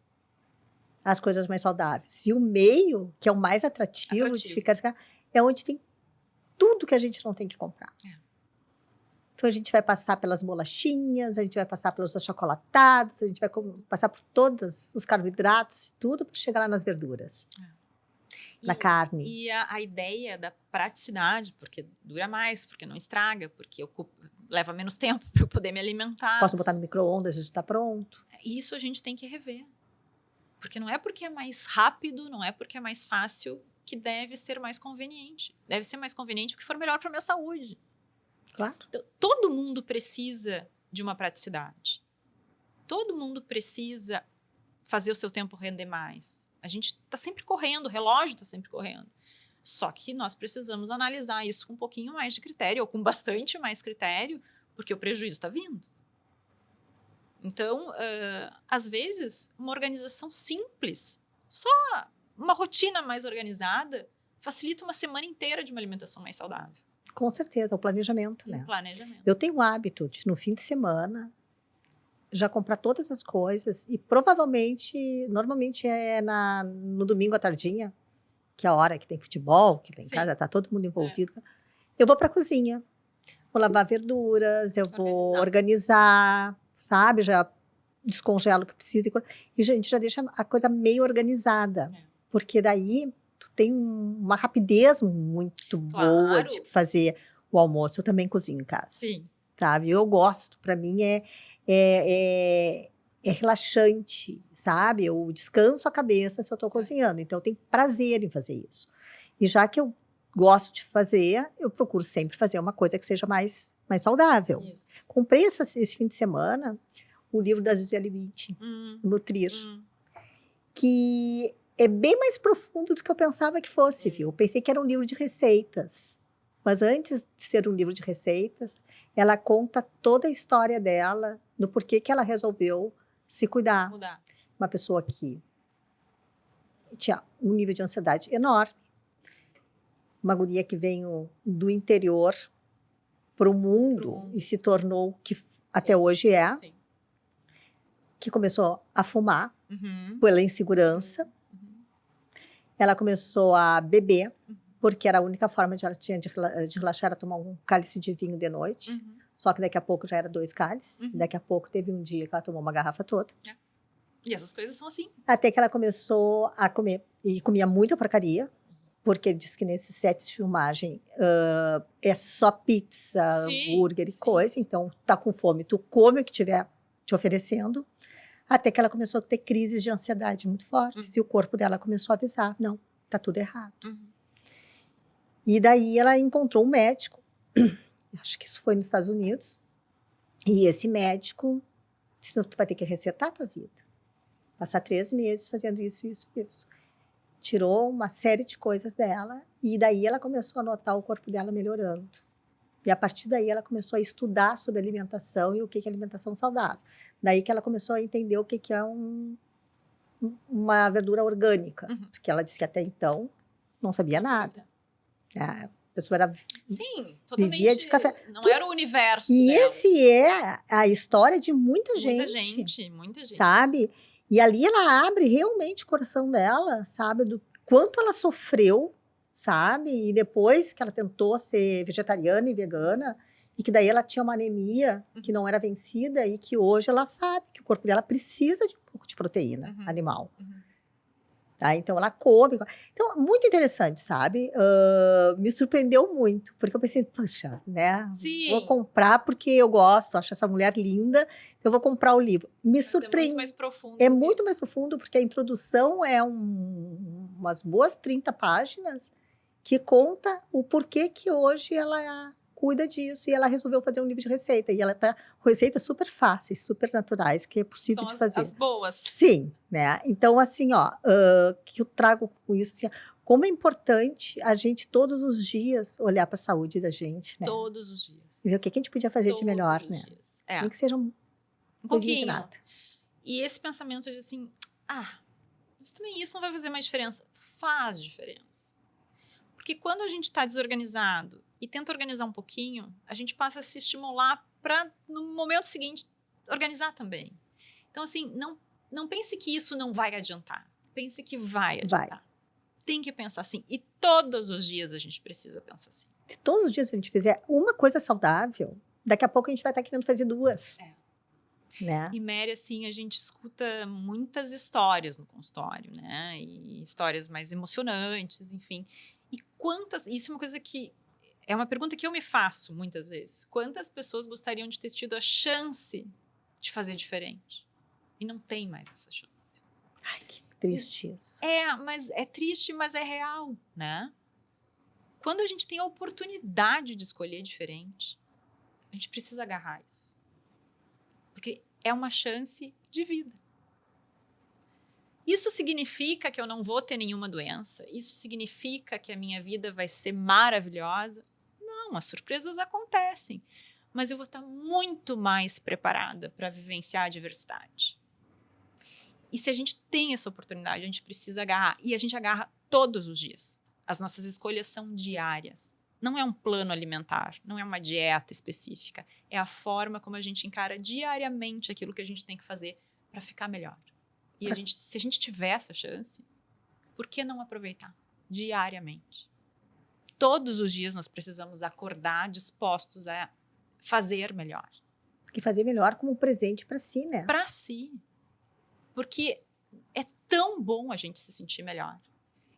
As coisas mais saudáveis. E o meio, que é o mais atrativo. De ficar, é onde tem tudo que a gente não tem que comprar. Então, a gente vai passar pelas bolachinhas, a gente vai passar pelos achocolatados, a gente vai passar por todos os carboidratos, tudo para chegar lá nas verduras, na carne. E a ideia da praticidade, porque dura mais, porque não estraga, porque leva menos tempo para eu poder me alimentar. Posso botar no micro-ondas, já está pronto. Isso a gente tem que rever. Porque não é porque é mais rápido, não é porque é mais fácil que deve ser mais conveniente. Deve ser mais conveniente o que for melhor para a minha saúde. Claro. Então, todo mundo precisa de uma praticidade. Todo mundo precisa fazer o seu tempo render mais. A gente está sempre correndo, o relógio está sempre correndo. Só que nós precisamos analisar isso com um pouquinho mais de critério, ou com bastante mais critério, porque o prejuízo está vindo. Então, às vezes, uma organização simples, só uma rotina mais organizada, facilita uma semana inteira de uma alimentação mais saudável. Com certeza, o planejamento, né? Planejamento. Eu tenho o hábito de, no fim de semana, já comprar todas as coisas e provavelmente, normalmente é no domingo à tardinha, que é a hora que tem futebol, que tem em casa, tá todo mundo envolvido. Eu vou para a cozinha, vou lavar verduras, eu vou organizar, sabe? Já descongelo o que precisa e a gente já deixa a coisa meio organizada, porque daí tu tem uma rapidez muito boa de fazer o almoço. Eu também cozinho em casa. Sim. Sabe? Eu gosto, para mim é relaxante, sabe? Eu descanso a cabeça se eu estou cozinhando, então eu tenho prazer em fazer isso. E já que eu gosto de fazer, eu procuro sempre fazer uma coisa que seja mais saudável. Isso. Comprei esse fim de semana o livro da Gisele Bündchen, Nutrir, que é bem mais profundo do que eu pensava que fosse, viu? Eu pensei que era um livro de receitas. Mas antes de ser um livro de receitas, ela conta toda a história dela, do porquê que ela resolveu se cuidar. Mudar. Uma pessoa que tinha um nível de ansiedade enorme, uma guria que veio do interior para o mundo e se tornou o que até hoje é, que começou a fumar pela insegurança. Ela começou a beber, porque era a única forma ela tinha de relaxar, era tomar um cálice de vinho de noite. Só que daqui a pouco já era 2 cálices. Daqui a pouco teve um dia que ela tomou uma garrafa toda. E essas coisas são assim. Até que ela começou a comer, e comia muita porcaria, porque ele disse que nesses sets de filmagem é só pizza, hambúrguer e coisa. Então, tá com fome, tu come o que tiver te oferecendo. Até que ela começou a ter crises de ansiedade muito fortes. E o corpo dela começou a avisar, não, tá tudo errado. E daí ela encontrou um médico, acho que isso foi nos Estados Unidos, e esse médico disse, tu vai ter que resetar a tua vida. Passar 3 meses fazendo isso, isso, isso. Tirou uma série de coisas dela, e daí ela começou a notar o corpo dela melhorando. E a partir daí ela começou a estudar sobre alimentação e o que é alimentação saudável. Daí que ela começou a entender o que é uma verdura orgânica, porque ela disse que até então não sabia nada. A pessoa era vivia de café. Não era o universo e dela. Esse é a história de muita gente. Muita gente. Sabe? E ali ela abre realmente o coração dela, sabe? Do quanto ela sofreu, sabe? E depois que ela tentou ser vegetariana e vegana, e que daí ela tinha uma anemia que não era vencida, e que hoje ela sabe que o corpo dela precisa de um pouco de proteína animal. Tá? Então, ela come. Então, muito interessante, sabe? Me surpreendeu muito, porque eu pensei, poxa, né? Vou comprar porque eu gosto, acho essa mulher linda, então eu vou comprar o livro. Me surpreende. É muito mais profundo. É muito mais profundo, porque a introdução é umas boas 30 páginas que conta o porquê que hoje ela cuida disso, e ela resolveu fazer um livro de receita, e ela tá receitas super fáceis, super naturais, que é possível de fazer. As boas. Sim, né? Então, assim, que eu trago com isso, assim, como é importante a gente todos os dias olhar para a saúde da gente, né? Todos os dias. E ver o que a gente podia fazer de melhor, né? Nem que seja um pouquinho de nada. E esse pensamento de assim, Mas também isso não vai fazer mais diferença. Faz diferença. Porque quando a gente está desorganizado e tenta organizar um pouquinho, a gente passa a se estimular para, no momento seguinte, organizar também. Então, assim, não pense que isso não vai adiantar. Pense que vai adiantar. Tem que pensar assim. E todos os dias a gente precisa pensar assim. Se todos os dias a gente fizer uma coisa saudável, daqui a pouco a gente vai estar querendo fazer duas. Né? E, Mary, assim, a gente escuta muitas histórias no consultório, né? E histórias mais emocionantes, enfim. E isso é uma coisa que... É uma pergunta que eu me faço muitas vezes. Quantas pessoas gostariam de ter tido a chance de fazer diferente? E não tem mais essa chance. Ai, que triste isso. Mas é triste, mas é real, né? Quando a gente tem a oportunidade de escolher diferente, a gente precisa agarrar isso. Porque é uma chance de vida. Isso significa que eu não vou ter nenhuma doença? Isso significa que a minha vida vai ser maravilhosa? Não, as surpresas acontecem. Mas eu vou estar muito mais preparada para vivenciar a adversidade. E se a gente tem essa oportunidade, a gente precisa agarrar. E a gente agarra todos os dias. As nossas escolhas são diárias. Não é um plano alimentar, não é uma dieta específica. É a forma como a gente encara diariamente aquilo que a gente tem que fazer para ficar melhor. E se a gente tiver essa chance, por que não aproveitar diariamente? Todos os dias nós precisamos acordar dispostos a fazer melhor. E fazer melhor como um presente para si, né? Para si. Porque é tão bom a gente se sentir melhor.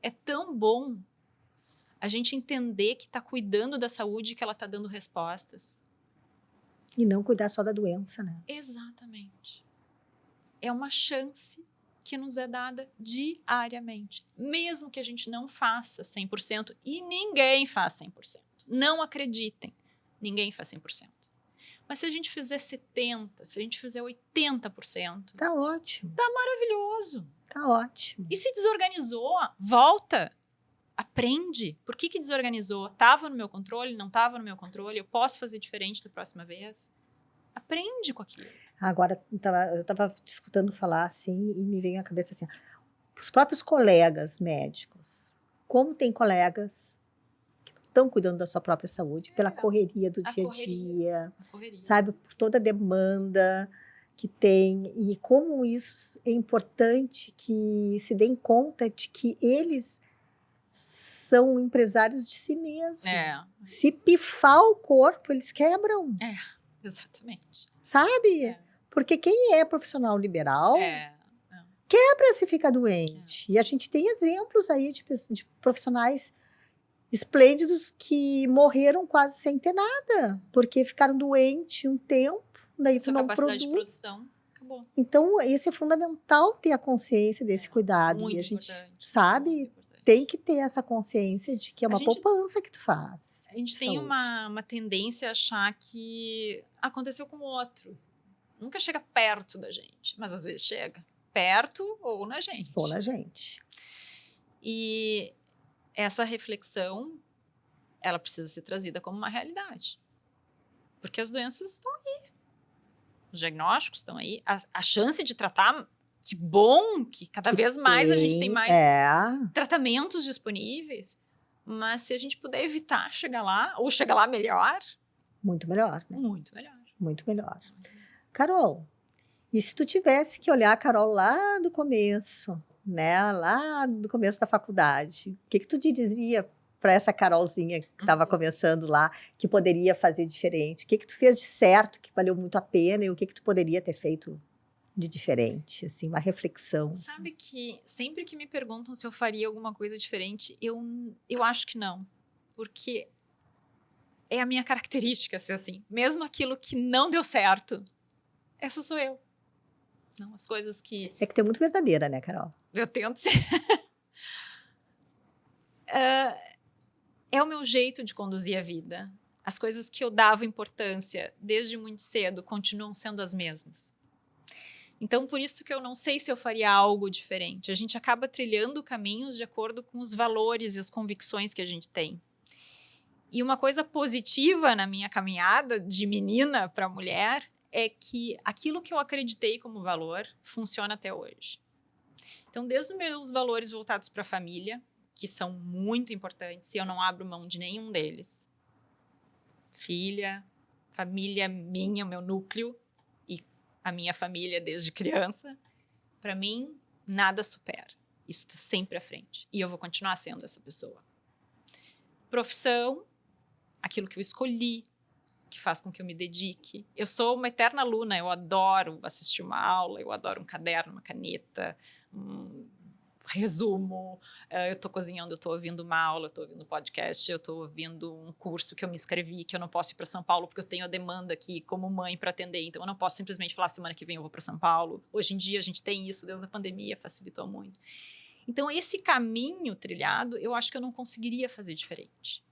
É tão bom a gente entender que está cuidando da saúde e que ela está dando respostas. E não cuidar só da doença, né? Exatamente. É uma chance que nos é dada diariamente. Mesmo que a gente não faça 100%, e ninguém faz 100%. Não acreditem, ninguém faz 100%. Mas se a gente fizer 70%, se a gente fizer 80%... Tá ótimo. Tá maravilhoso. Tá ótimo. E se desorganizou, volta. Aprende. Por que desorganizou? Estava no meu controle? Não estava no meu controle? Eu posso fazer diferente da próxima vez? Aprende com aquilo. Agora, eu estava te escutando falar assim e me veio à cabeça assim, os próprios colegas médicos. Como tem colegas que estão cuidando da sua própria saúde pela correria do dia a dia, sabe? Por toda a demanda que tem. E como isso é importante que se deem conta de que eles são empresários de si mesmos. Se pifar o corpo, eles quebram. Exatamente. Sabe? Porque quem é profissional liberal quebra se fica doente. E a gente tem exemplos aí de profissionais esplêndidos que morreram quase sem ter nada, porque ficaram doentes um tempo, daí tu não produz. De produção. Acabou. Então, isso é fundamental ter a consciência desse cuidado. Muito e a gente importante, sabe... Tem que ter essa consciência de que é uma poupança que tu faz. A gente tem uma tendência a achar que aconteceu com o outro. Nunca chega perto da gente, mas às vezes chega. Perto ou na gente. Ou na gente. E essa reflexão, ela precisa ser trazida como uma realidade. Porque as doenças estão aí. Os diagnósticos estão aí. A chance de tratar... Que bom que cada vez mais a gente tem mais tratamentos disponíveis. Mas se a gente puder evitar chegar lá, ou chegar lá melhor... Muito melhor, né? Muito melhor. Muito melhor. Carol, e se tu tivesse que olhar a Carol lá do começo, né? Lá do começo da faculdade, o que tu diria para essa Carolzinha que estava começando lá, que poderia fazer diferente? O que tu fez de certo, que valeu muito a pena, e o que tu poderia ter feito de diferente, assim, uma reflexão. Sabe que sempre que me perguntam se eu faria alguma coisa diferente, eu acho que não. Porque é a minha característica ser assim. Mesmo aquilo que não deu certo, essa sou eu. Não, as coisas que... É que tu é muito verdadeira, né, Carol? Eu tento ser. É o meu jeito de conduzir a vida. As coisas que eu dava importância desde muito cedo continuam sendo as mesmas. Então, por isso que eu não sei se eu faria algo diferente. A gente acaba trilhando caminhos de acordo com os valores e as convicções que a gente tem. E uma coisa positiva na minha caminhada de menina para mulher é que aquilo que eu acreditei como valor funciona até hoje. Então, desde os meus valores voltados para a família, que são muito importantes, e eu não abro mão de nenhum deles. Filha, família minha, o meu núcleo, e a minha família desde criança. Para mim, nada supera. Isso está sempre à frente. E eu vou continuar sendo essa pessoa. Profissão, aquilo que eu escolhi, que faz com que eu me dedique. Eu sou uma eterna aluna, eu adoro assistir uma aula, eu adoro um caderno, uma caneta, um resumo. Eu estou cozinhando, eu estou ouvindo uma aula, eu estou ouvindo um podcast, eu estou ouvindo um curso que eu me inscrevi, que eu não posso ir para São Paulo porque eu tenho a demanda aqui como mãe para atender, então eu não posso simplesmente falar semana que vem eu vou para São Paulo. Hoje em dia a gente tem isso, desde a pandemia facilitou muito. Então esse caminho trilhado, eu acho que eu não conseguiria fazer diferente.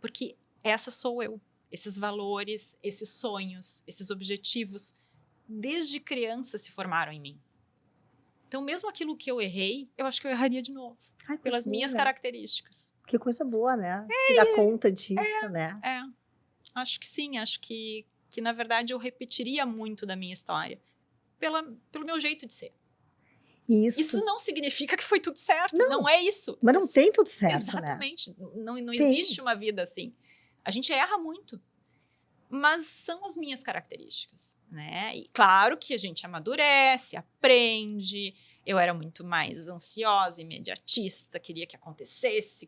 Porque essa sou eu. Esses valores, esses sonhos, esses objetivos, desde criança se formaram em mim. Então, mesmo aquilo que eu errei, eu acho que eu erraria de novo. Ai, pelas minhas características. Que coisa boa, né? Se dar conta disso, né? Acho que sim. Acho que na verdade, eu repetiria muito da minha história. Pelo meu jeito de ser. Isso não significa que foi tudo certo. Não é isso. Mas não tem tudo certo, exatamente. Né? Não existe uma vida assim. A gente erra muito. Mas são as minhas características, né? E claro que a gente amadurece, aprende. Eu era muito mais ansiosa, imediatista, queria que acontecesse.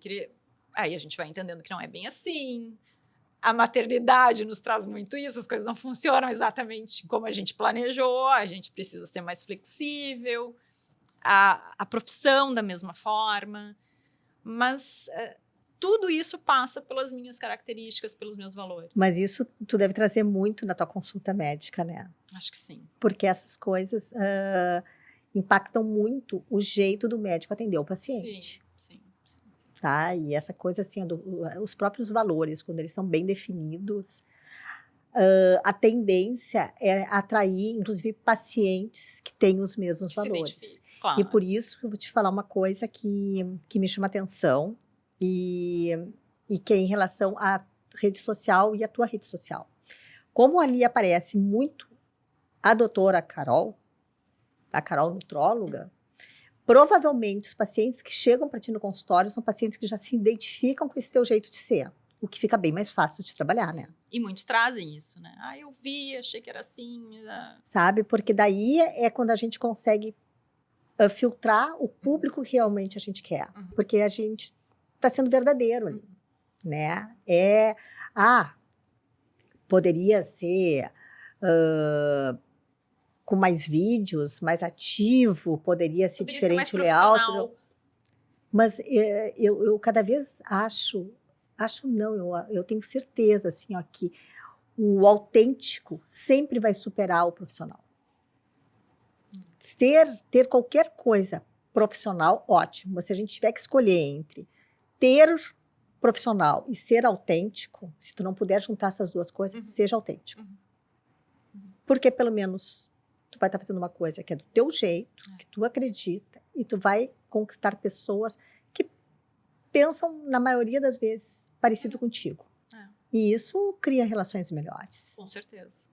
Aí a gente vai entendendo que não é bem assim. A maternidade nos traz muito isso, as coisas não funcionam exatamente como a gente planejou, a gente precisa ser mais flexível. A profissão da mesma forma. Mas... tudo isso passa pelas minhas características, pelos meus valores. Mas isso tu deve trazer muito na tua consulta médica, né? Acho que sim. Porque essas coisas impactam muito o jeito do médico atender o paciente. Sim. Tá? E essa coisa assim, os próprios valores, quando eles são bem definidos, a tendência é atrair, inclusive, pacientes que têm os mesmos valores. Claro. E por isso eu vou te falar uma coisa que me chama atenção, e que é em relação à rede social e à tua rede social. Como ali aparece muito a doutora Carol, a Carol nutróloga, provavelmente os pacientes que chegam para ti no consultório são pacientes que já se identificam com esse teu jeito de ser, o que fica bem mais fácil de trabalhar, né? E muitos trazem isso, né? Eu vi, achei que era assim. Sabe? Porque daí é quando a gente consegue filtrar o público que realmente a gente quer. Porque a gente está sendo verdadeiro ali, né? Poderia ser com mais vídeos, mais ativo, poderia ser diferente o layout. Mas eu cada vez eu tenho certeza assim, ó, que o autêntico sempre vai superar o profissional. Ter qualquer coisa profissional, ótimo. Mas se a gente tiver que escolher entre ter profissional e ser autêntico, se tu não puder juntar essas duas coisas, seja autêntico. Porque pelo menos tu vai estar fazendo uma coisa que é do teu jeito, que tu acredita, e tu vai conquistar pessoas que pensam, na maioria das vezes, parecido contigo. E isso cria relações melhores. Com certeza.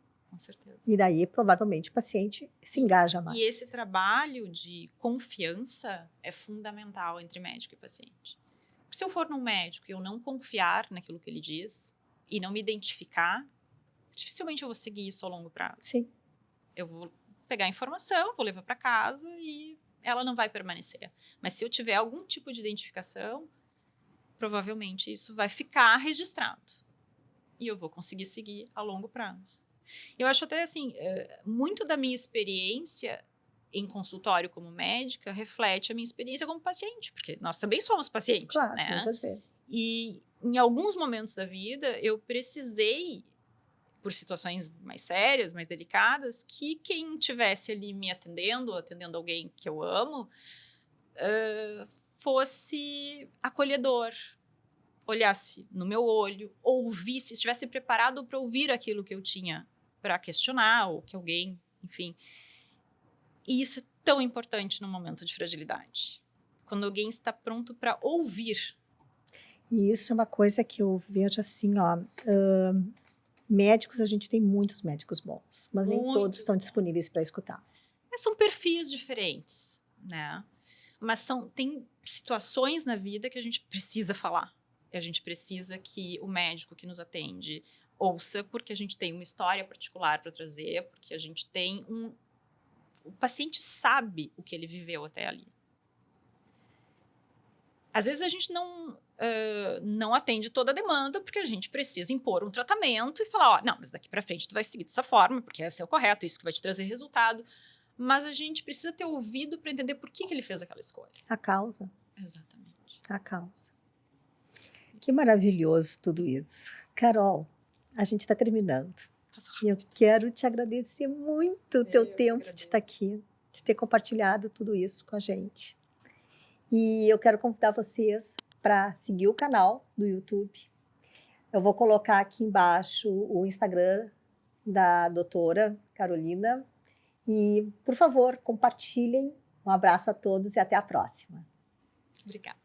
E daí, provavelmente, o paciente se engaja mais. E esse trabalho de confiança é fundamental entre médico e paciente. Porque se eu for num médico e eu não confiar naquilo que ele diz e não me identificar, dificilmente eu vou seguir isso a longo prazo. Sim. Eu vou pegar a informação, vou levar para casa e ela não vai permanecer. Mas se eu tiver algum tipo de identificação, provavelmente isso vai ficar registrado. E eu vou conseguir seguir a longo prazo. Eu acho até assim, muito da minha experiência em consultório como médica reflete a minha experiência como paciente, porque nós também somos pacientes, claro, né? muitas vezes. E em alguns momentos da vida, eu precisei, por situações mais sérias, mais delicadas, que quem estivesse ali me atendendo alguém que eu amo, fosse acolhedor, olhasse no meu olho, ouvisse, estivesse preparado para ouvir aquilo que eu tinha para questionar, ou que alguém, enfim. E isso é tão importante no momento de fragilidade. Quando alguém está pronto para ouvir. E isso é uma coisa que eu vejo assim, ó. Médicos, a gente tem muitos médicos bons, mas nem todos estão disponíveis para escutar. São perfis diferentes, né? Mas tem situações na vida que a gente precisa falar. A gente precisa que o médico que nos atende ouça, porque a gente tem uma história particular para trazer, porque a gente tem o paciente sabe o que ele viveu até ali. Às vezes a gente não atende toda a demanda, porque a gente precisa impor um tratamento e falar, não, mas daqui para frente tu vai seguir dessa forma, porque esse é o correto, isso que vai te trazer resultado. Mas a gente precisa ter ouvido para entender por que ele fez aquela escolha. A causa. Exatamente. A causa. Que maravilhoso tudo isso. Carol, a gente está terminando. E eu quero te agradecer muito o teu tempo de estar aqui, de ter compartilhado tudo isso com a gente. E eu quero convidar vocês para seguir o canal do YouTube. Eu vou colocar aqui embaixo o Instagram da doutora Carolina. E, por favor, compartilhem. Um abraço a todos e até a próxima. Obrigada.